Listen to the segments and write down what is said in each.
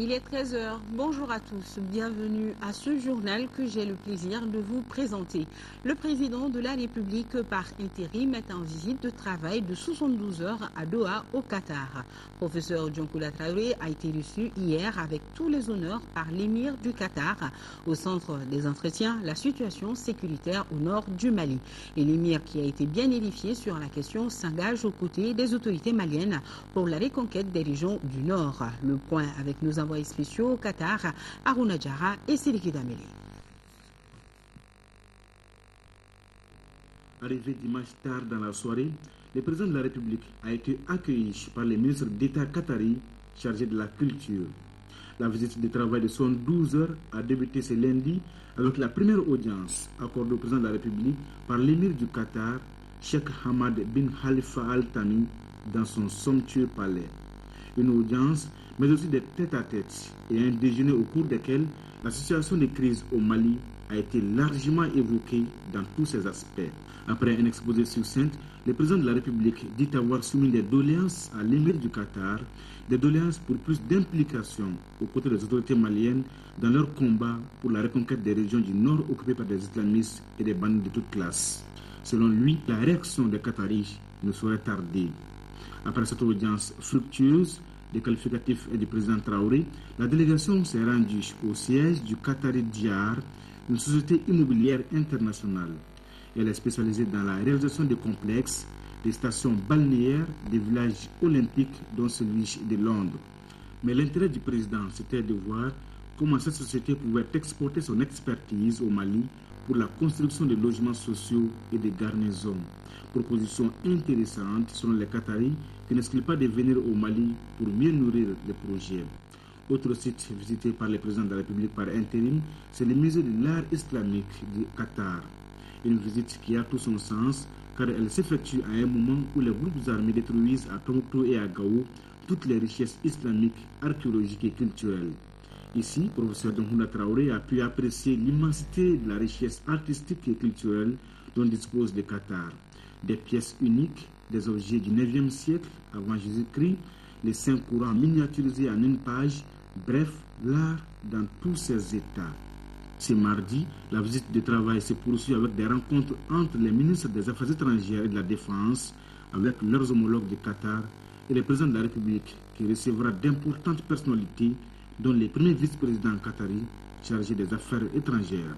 Il est 13 h. Bonjour à tous. Bienvenue à ce journal que j'ai le plaisir de vous présenter. Le président de la République par intérim est en visite de travail de 72 heures à Doha, au Qatar. Professeur Dioncoula Traoré a été reçu hier avec tous les honneurs par l'émir du Qatar. Au centre des entretiens, la situation sécuritaire au nord du Mali. Et l'émir, qui a été bien édifié sur la question, s'engage aux côtés des autorités maliennes pour la reconquête des régions du nord. Le point avec nos envoyés spéciaux au Qatar, Aruna Djara et Séliki Dameli. Arrivé dimanche tard dans la soirée, le président de la République a été accueilli par les ministres d'État qataris chargés de la culture. La visite de travail de 72 heures a débuté ce lundi avec la première audience accordée au président de la République par l'émir du Qatar, Sheikh Hamad bin Khalifa Al Thani, dans son somptueux palais. Une audience, mais aussi des tête-à-tête et un déjeuner au cours desquels la situation de crise au Mali a été largement évoquée dans tous ses aspects. Après un exposé succinct, le président de la République dit avoir soumis des doléances à l'émir du Qatar, des doléances pour plus d'implication aux côtés des autorités maliennes dans leur combat pour la reconquête des régions du nord occupées par des islamistes et des bandits de toutes classes. Selon lui, la réaction des Qataris ne saurait tarder. Après cette audience fructueuse, des qualificatifs et du président Traoré, la délégation s'est rendue au siège du Qatari Diar, une société immobilière internationale. Elle est spécialisée dans la réalisation de complexes, des stations balnéaires, des villages olympiques, dont celui de Londres. Mais l'intérêt du président, c'était de voir comment cette société pouvait exporter son expertise au Mali pour la construction de logements sociaux et de garnisons. Proposition intéressante selon les Qataris qui n'excluent pas de venir au Mali pour mieux nourrir les projets. Autre site visité par le président de la République par intérim, c'est le musée de l'art islamique du Qatar. Une visite qui a tout son sens car elle s'effectue à un moment où les groupes armés détruisent à Tombouctou et à Gao toutes les richesses islamiques, archéologiques et culturelles. Ici, professeur Dioncoula Traoré a pu apprécier l'immensité de la richesse artistique et culturelle dont dispose le Qatar. Des pièces uniques, des objets du 9e siècle avant Jésus-Christ, les 5 courants miniaturisés en une page, bref, l'art dans tous ses états. Ce mardi, la visite de travail se poursuit avec des rencontres entre les ministres des Affaires étrangères et de la Défense, avec leurs homologues du Qatar et le président de la République, qui recevra d'importantes personnalités, dont les premiers vice-présidents qataris chargés des affaires étrangères.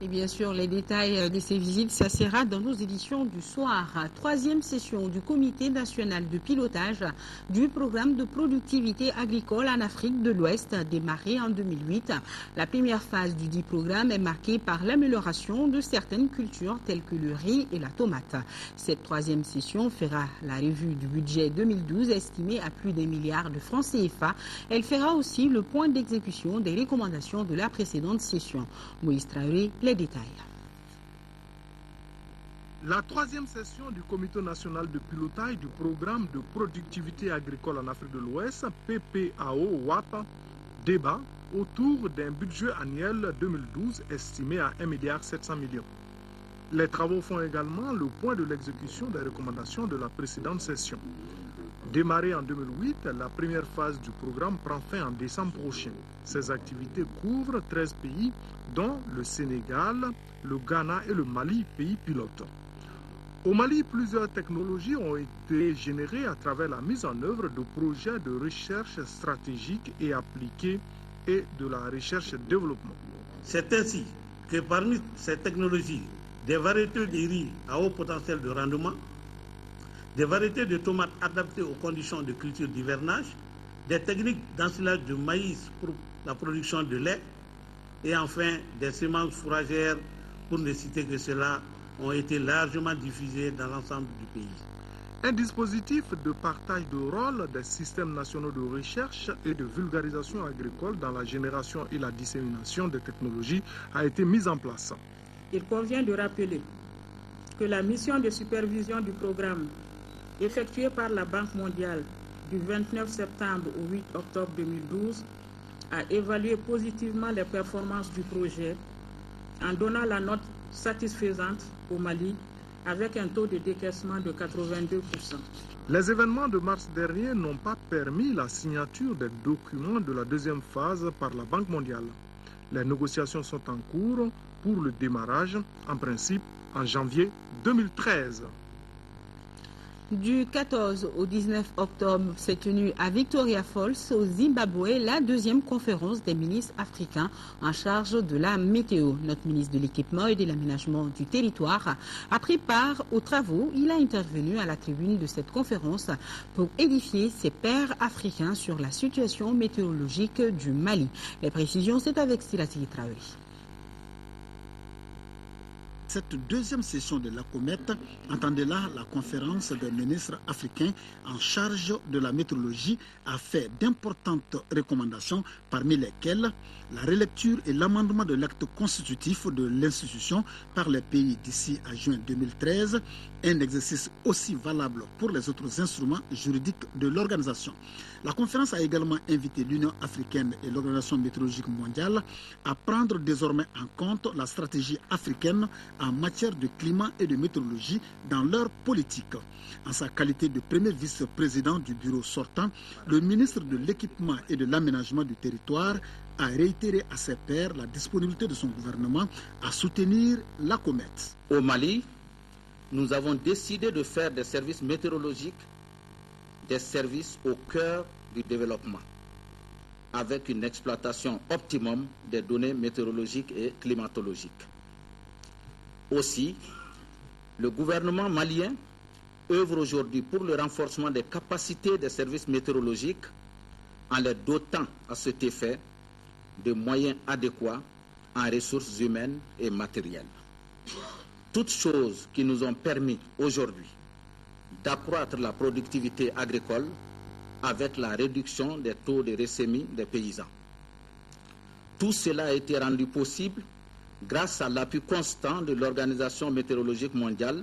Et bien sûr, les détails de ces visites, ça sera dans nos éditions du soir. 3e session du Comité national de pilotage du programme de productivité agricole en Afrique de l'Ouest, démarré en 2008. La première phase du dit programme est marquée par l'amélioration de certaines cultures telles que le riz et la tomate. Cette 3e session fera la revue du budget 2012 estimé à plus d'1 milliard de francs CFA. Elle fera aussi le point d'exécution des recommandations de la précédente session. Moïse Traoré, les détails. La 3e session du Comité national de pilotage du programme de productivité agricole en Afrique de l'Ouest, PPAO-WAP, débat autour d'un budget annuel 2012 estimé à 1,7 milliard. Les travaux font également le point de l'exécution des recommandations de la précédente session. Démarrée en 2008, la première phase du programme prend fin en décembre prochain. Ces activités couvrent 13 pays, dont le Sénégal, le Ghana et le Mali, pays pilotes. Au Mali, plusieurs technologies ont été générées à travers la mise en œuvre de projets de recherche stratégique et appliquée et de la recherche et développement. C'est ainsi que parmi ces technologies, des variétés de riz à haut potentiel de rendement, des variétés de tomates adaptées aux conditions de culture d'hivernage, des techniques d'ensilage de maïs pour la production de lait et enfin des semences fourragères, pour ne citer que cela, ont été largement diffusées dans l'ensemble du pays. Un dispositif de partage de rôle des systèmes nationaux de recherche et de vulgarisation agricole dans la génération et la dissémination des technologies a été mis en place. Il convient de rappeler que la mission de supervision du programme effectuée par la Banque mondiale du 29 septembre au 8 octobre 2012 a évalué positivement les performances du projet en donnant la note satisfaisante au Mali avec un taux de décaissement de 82%. Les événements de mars dernier n'ont pas permis la signature des documents de la deuxième phase par la Banque mondiale. Les négociations sont en cours pour le démarrage, en principe, en janvier 2013. Du 14 au 19 octobre s'est tenue à Victoria Falls, au Zimbabwe, la deuxième conférence des ministres africains en charge de la météo. Notre ministre de l'Équipement et de l'Aménagement du Territoire a pris part aux travaux. Il a intervenu à la tribune de cette conférence pour édifier ses pairs africains sur la situation météorologique du Mali. Les précisions, c'est avec Silati Traoré. Cette deuxième session de la comète, entendez-la, la conférence des ministres africains en charge de la météorologie a fait d'importantes recommandations, parmi lesquelles la relecture et l'amendement de l'acte constitutif de l'institution par les pays d'ici à juin 2013, un exercice aussi valable pour les autres instruments juridiques de l'organisation. La conférence a également invité l'Union africaine et l'Organisation météorologique mondiale à prendre désormais en compte la stratégie africaine en matière de climat et de météorologie dans leur politique. En sa qualité de premier vice-président du bureau sortant, le ministre de l'Équipement et de l'Aménagement du Territoire a réitéré à ses pairs la disponibilité de son gouvernement à soutenir la comète. Au Mali, nous avons décidé de faire des services météorologiques des services au cœur du développement, avec une exploitation optimum des données météorologiques et climatologiques. Aussi, le gouvernement malien œuvre aujourd'hui pour le renforcement des capacités des services météorologiques en les dotant à cet effet de moyens adéquats en ressources humaines et matérielles. Toutes choses qui nous ont permis aujourd'hui d'accroître la productivité agricole avec la réduction des taux de récémie des paysans. Tout cela a été rendu possible grâce à l'appui constant de l'Organisation météorologique mondiale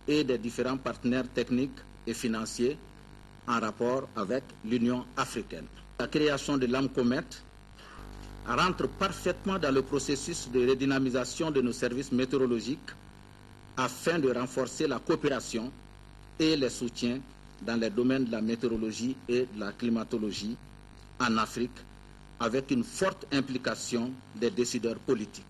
et des différents partenaires techniques et financiers en rapport avec l'Union africaine. La création de l'AMCOMET rentre parfaitement dans le processus de redynamisation de nos services météorologiques afin de renforcer la coopération et les soutiens dans les domaines de la météorologie et de la climatologie en Afrique, avec une forte implication des décideurs politiques.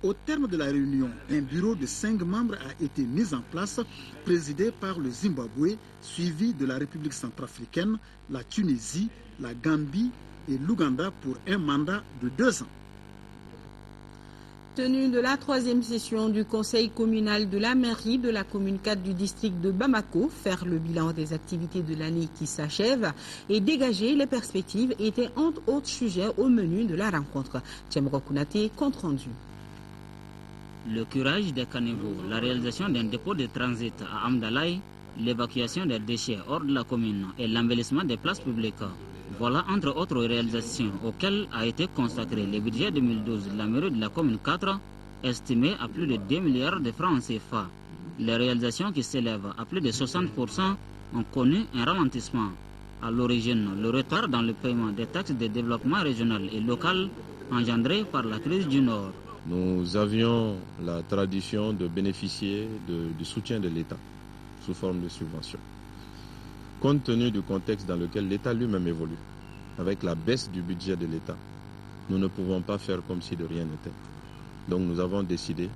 Au terme de la réunion, un bureau de 5 membres a été mis en place, présidé par le Zimbabwe, suivi de la République centrafricaine, la Tunisie, la Gambie et l'Ouganda pour un mandat de 2 ans. Tenue de la 3e session du Conseil communal de la mairie de la commune 4 du district de Bamako, faire le bilan des activités de l'année qui s'achève et dégager les perspectives étaient entre autres sujets au menu de la rencontre. Tchemro Kounate, compte rendu. Le curage des caniveaux, la réalisation d'un dépôt de transit à Amdalaï, l'évacuation des déchets hors de la commune et l'embellissement des places publiques. Voilà entre autres réalisations auxquelles a été consacré le budget 2012 de la mairie de la commune 4, estimé à plus de 2 milliards de francs CFA. Les réalisations qui s'élèvent à plus de 60% ont connu un ralentissement. À l'origine, le retard dans le paiement des taxes de développement régional et local engendré par la crise du Nord. Nous avions la tradition de bénéficier du soutien de l'État sous forme de subventions. Compte tenu du contexte dans lequel l'État lui-même évolue, avec la baisse du budget de l'État, nous ne pouvons pas faire comme si de rien n'était. Donc nous avons décidé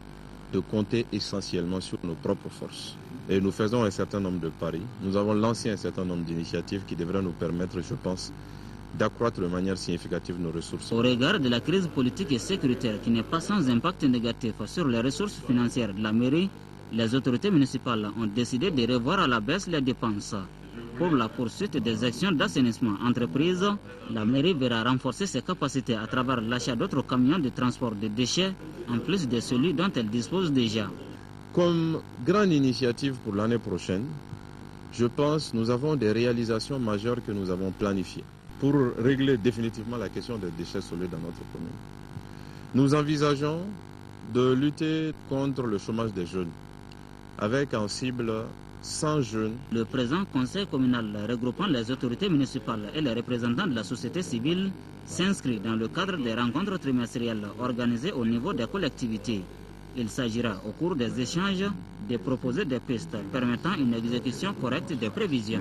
de compter essentiellement sur nos propres forces. Et nous faisons un certain nombre de paris. Nous avons lancé un certain nombre d'initiatives qui devraient nous permettre, je pense, d'accroître de manière significative nos ressources. Au regard de la crise politique et sécuritaire qui n'est pas sans impact négatif sur les ressources financières de la mairie, les autorités municipales ont décidé de revoir à la baisse les dépenses. Pour la poursuite des actions d'assainissement entreprises, la mairie verra renforcer ses capacités à travers l'achat d'autres camions de transport de déchets, en plus de celui dont elle dispose déjà. Comme grande initiative pour l'année prochaine, je pense que nous avons des réalisations majeures que nous avons planifiées pour régler définitivement la question des déchets solides dans notre commune. Nous envisageons de lutter contre le chômage des jeunes, avec en cible 100 jeunes. Le présent conseil communal regroupant les autorités municipales et les représentants de la société civile s'inscrit dans le cadre des rencontres trimestrielles organisées au niveau des collectivités. Il s'agira au cours des échanges de proposer des pistes permettant une exécution correcte des prévisions.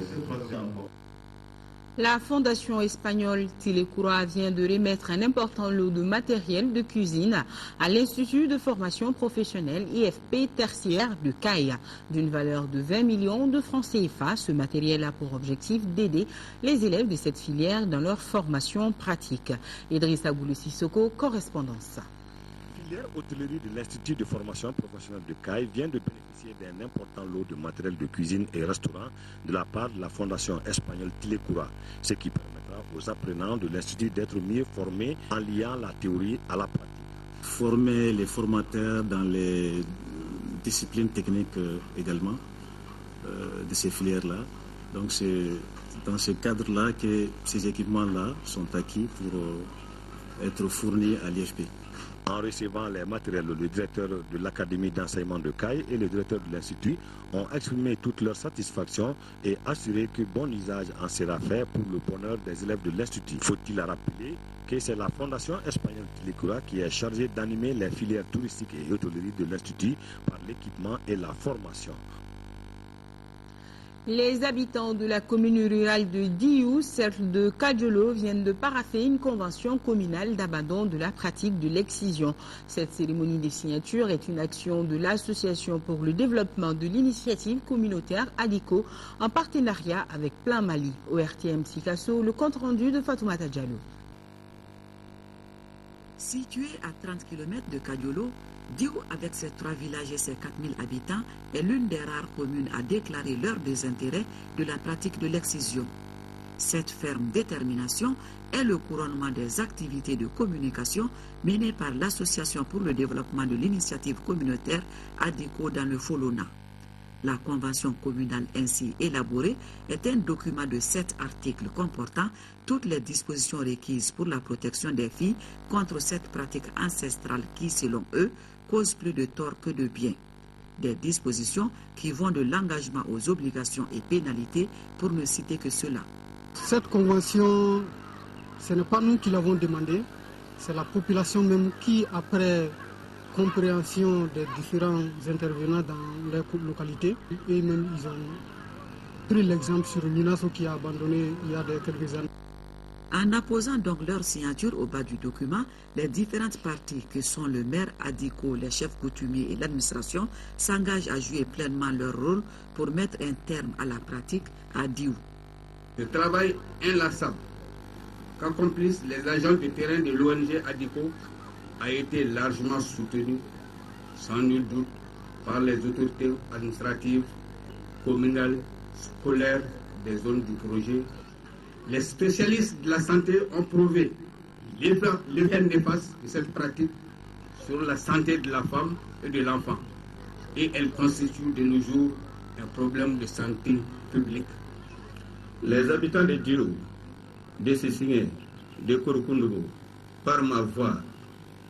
La fondation espagnole Tilecura vient de remettre un important lot de matériel de cuisine à l'Institut de formation professionnelle IFP tertiaire de Caille. D'une valeur de 20 millions de francs CFA, ce matériel a pour objectif d'aider les élèves de cette filière dans leur formation pratique. Idrissa Boulou Sissoko, correspondance. La filière hôtellerie de l'Institut de formation professionnelle de Caille vient de bénéficier d'un important lot de matériel de cuisine et restaurant de la part de la fondation espagnole Tilecura, ce qui permettra aux apprenants de l'Institut d'être mieux formés en liant la théorie à la pratique. Former les formateurs dans les disciplines techniques également de ces filières-là. Donc c'est dans ce cadre-là que ces équipements-là sont acquis pour être fournis à l'IFP. En recevant les matériels, le directeur de l'Académie d'enseignement de Caille et le directeur de l'Institut ont exprimé toute leur satisfaction et assuré que bon usage en sera fait pour le bonheur des élèves de l'Institut. Faut-il rappeler que c'est la fondation espagnole Tilecura qui est chargée d'animer les filières touristiques et hôtellerie de l'Institut par l'équipement et la formation. Les habitants de la commune rurale de Diou, cercle de Kadiolo, viennent de paraffer une convention communale d'abandon de la pratique de l'excision. Cette cérémonie de signature est une action de l'Association pour le développement de l'initiative communautaire ADICO en partenariat avec Plan Mali. Au RTM Sikasso, le compte-rendu de Fatoumata Diallo. Situé à 30 km de Kadiolo, Diou, avec ses 3 villages et ses 4000 habitants, est l'une des rares communes à déclarer leur désintérêt de la pratique de l'excision. Cette ferme détermination est le couronnement des activités de communication menées par l'Association pour le développement de l'initiative communautaire ADICO dans le Folona. La convention communale ainsi élaborée est un document de 7 articles comportant toutes les dispositions requises pour la protection des filles contre cette pratique ancestrale qui, selon eux, cause plus de tort que de bien. Des dispositions qui vont de l'engagement aux obligations et pénalités pour ne citer que cela. Cette convention, ce n'est pas nous qui l'avons demandée, c'est la population même qui, après compréhension des différents intervenants dans les localités, et même ils ont pris l'exemple sur l'UNASO qui a abandonné il y a quelques années. En apposant donc leur signature au bas du document, les différentes parties que sont le maire ADICO, les chefs coutumiers et l'administration s'engagent à jouer pleinement leur rôle pour mettre un terme à la pratique à Diou. Le travail inlassable qu'accomplissent les agents de terrain de l'ONG ADICO a été largement soutenu, sans nul doute, par les autorités administratives, communales, scolaires des zones du projet. Les spécialistes de la santé ont prouvé l'effet néfaste de cette pratique sur la santé de la femme et de l'enfant. Et elle constitue de nos jours un problème de santé publique. Les habitants de Diou, de Sessingé, de Kouroukoundougou, par ma voix,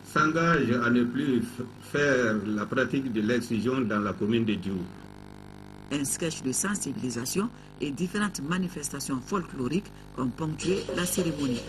s'engagent à ne plus faire la pratique de l'excision dans la commune de Diou. Un sketch de sensibilisation et différentes manifestations folkloriques ont ponctué la cérémonie.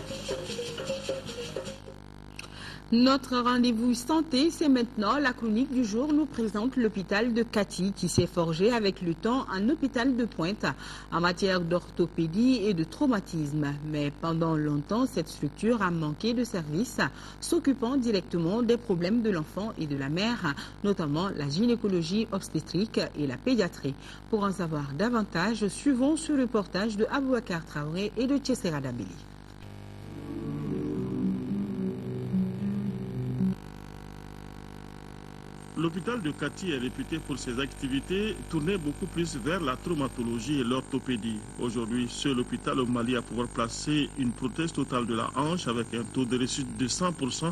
Notre rendez-vous santé, c'est maintenant. La chronique du jour nous présente l'hôpital de Kati qui s'est forgé avec le temps un hôpital de pointe en matière d'orthopédie et de traumatisme. Mais pendant longtemps, cette structure a manqué de services s'occupant directement des problèmes de l'enfant et de la mère, notamment la gynécologie obstétrique et la pédiatrie. Pour en savoir davantage, suivons ce reportage de Abouakar Traoré et de Tchessera Dabeli. L'hôpital de Kati est réputé pour ses activités tournées beaucoup plus vers la traumatologie et l'orthopédie. Aujourd'hui, seul l'hôpital au Mali à pouvoir placer une prothèse totale de la hanche avec un taux de réussite de 100%.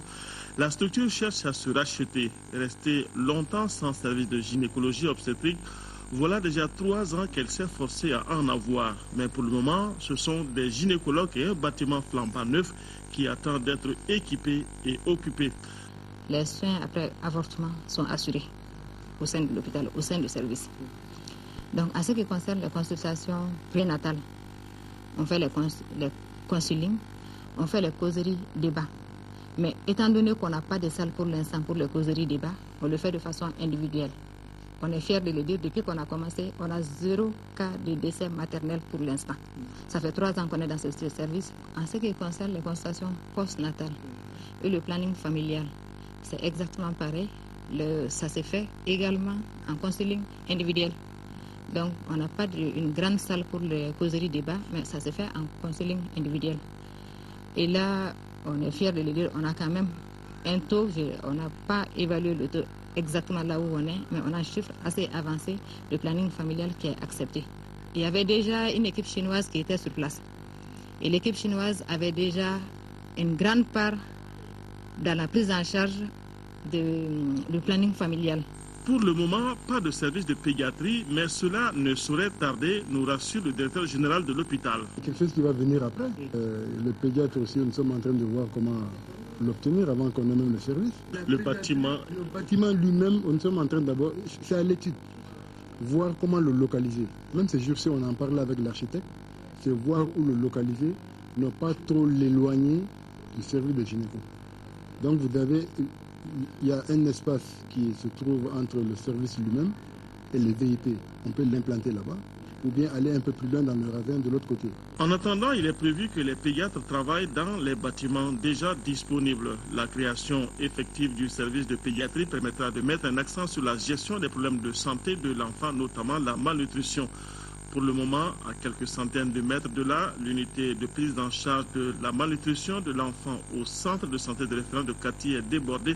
La structure cherche à se racheter. Restée longtemps sans service de gynécologie obstétrique, voilà déjà 3 ans qu'elle s'est forcée à en avoir. Mais pour le moment, ce sont des gynécologues et un bâtiment flambant neuf qui attendent d'être équipés et occupés. Les soins après avortement sont assurés au sein de l'hôpital, au sein du service. Donc, en ce qui concerne les consultations prénatales, on fait les consulings, on fait les causeries débats. Mais étant donné qu'on n'a pas de salle pour l'instant pour les causeries débat, on le fait de façon individuelle. On est fiers de le dire, depuis qu'on a commencé, on a 0 cas de décès maternel pour l'instant. Ça fait 3 ans qu'on est dans ce service. En ce qui concerne les consultations postnatales et le planning familial, c'est exactement pareil. Ça se fait également en counseling individuel. Donc, on n'a pas une grande salle pour les causeries débat, mais ça se fait en counseling individuel. Et là, on est fiers de le dire, on a quand même un taux, on n'a pas évalué le taux exactement là où on est, mais on a un chiffre assez avancé de planning familial qui est accepté. Il y avait déjà une équipe chinoise qui était sur place. Et l'équipe chinoise avait déjà une grande part dans la prise en charge du planning familial. Pour le moment, pas de service de pédiatrie, mais cela ne saurait tarder, nous rassure le directeur général de l'hôpital. Quelque chose qui va venir après. Le pédiatre aussi, nous sommes en train de voir comment l'obtenir avant qu'on ait même le service. Le bâtiment lui-même, nous sommes en train d'abord, c'est à l'étude, voir comment le localiser. Même ces jours-ci, on en parle avec l'architecte, c'est voir où le localiser, ne pas trop l'éloigner du service de gynéco. Donc il y a un espace qui se trouve entre le service lui-même et les VIP. On peut l'implanter là-bas, ou bien aller un peu plus loin dans le ravin de l'autre côté. En attendant, il est prévu que les pédiatres travaillent dans les bâtiments déjà disponibles. La création effective du service de pédiatrie permettra de mettre un accent sur la gestion des problèmes de santé de l'enfant, notamment la malnutrition. Pour le moment, à quelques centaines de mètres de là, l'unité de prise en charge de la malnutrition de l'enfant au centre de santé de référence de Kati est débordée,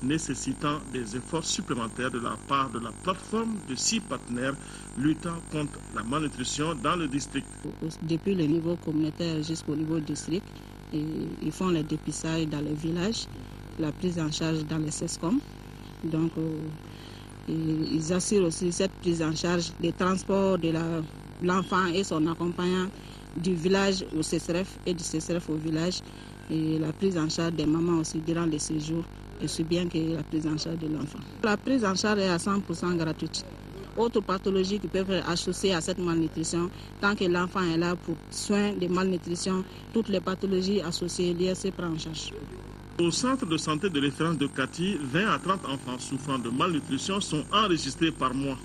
nécessitant des efforts supplémentaires de la part de la plateforme de 6 partenaires luttant contre la malnutrition dans le district. Depuis le niveau communautaire jusqu'au niveau district, ils font les dépistages dans les villages, la prise en charge dans les CESCOM. Donc, ils assurent aussi cette prise en charge des transports de l'enfant et son accompagnant du village au CESREF et du CESREF au village, et la prise en charge des mamans aussi durant les séjours, et aussi bien que la prise en charge de l'enfant. La prise en charge est à 100% gratuite. Autres pathologies qui peuvent être associées à cette malnutrition, tant que l'enfant est là pour soins de malnutrition, toutes les pathologies associées, l'IRC prend en charge. Au centre de santé de référence de Kati, 20 à 30 enfants souffrant de malnutrition sont enregistrés par mois.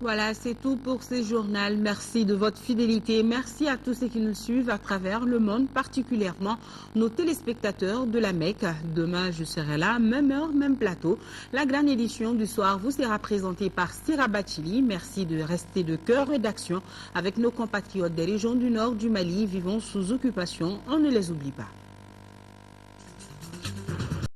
Voilà, c'est tout pour ce journal. Merci de votre fidélité. Merci à tous ceux qui nous suivent à travers le monde, particulièrement nos téléspectateurs de la Mecque. Demain, je serai là, même heure, même plateau. La grande édition du soir vous sera présentée par Sira Bachili. Merci de rester de cœur et d'action avec nos compatriotes des régions du nord du Mali vivant sous occupation. On ne les oublie pas.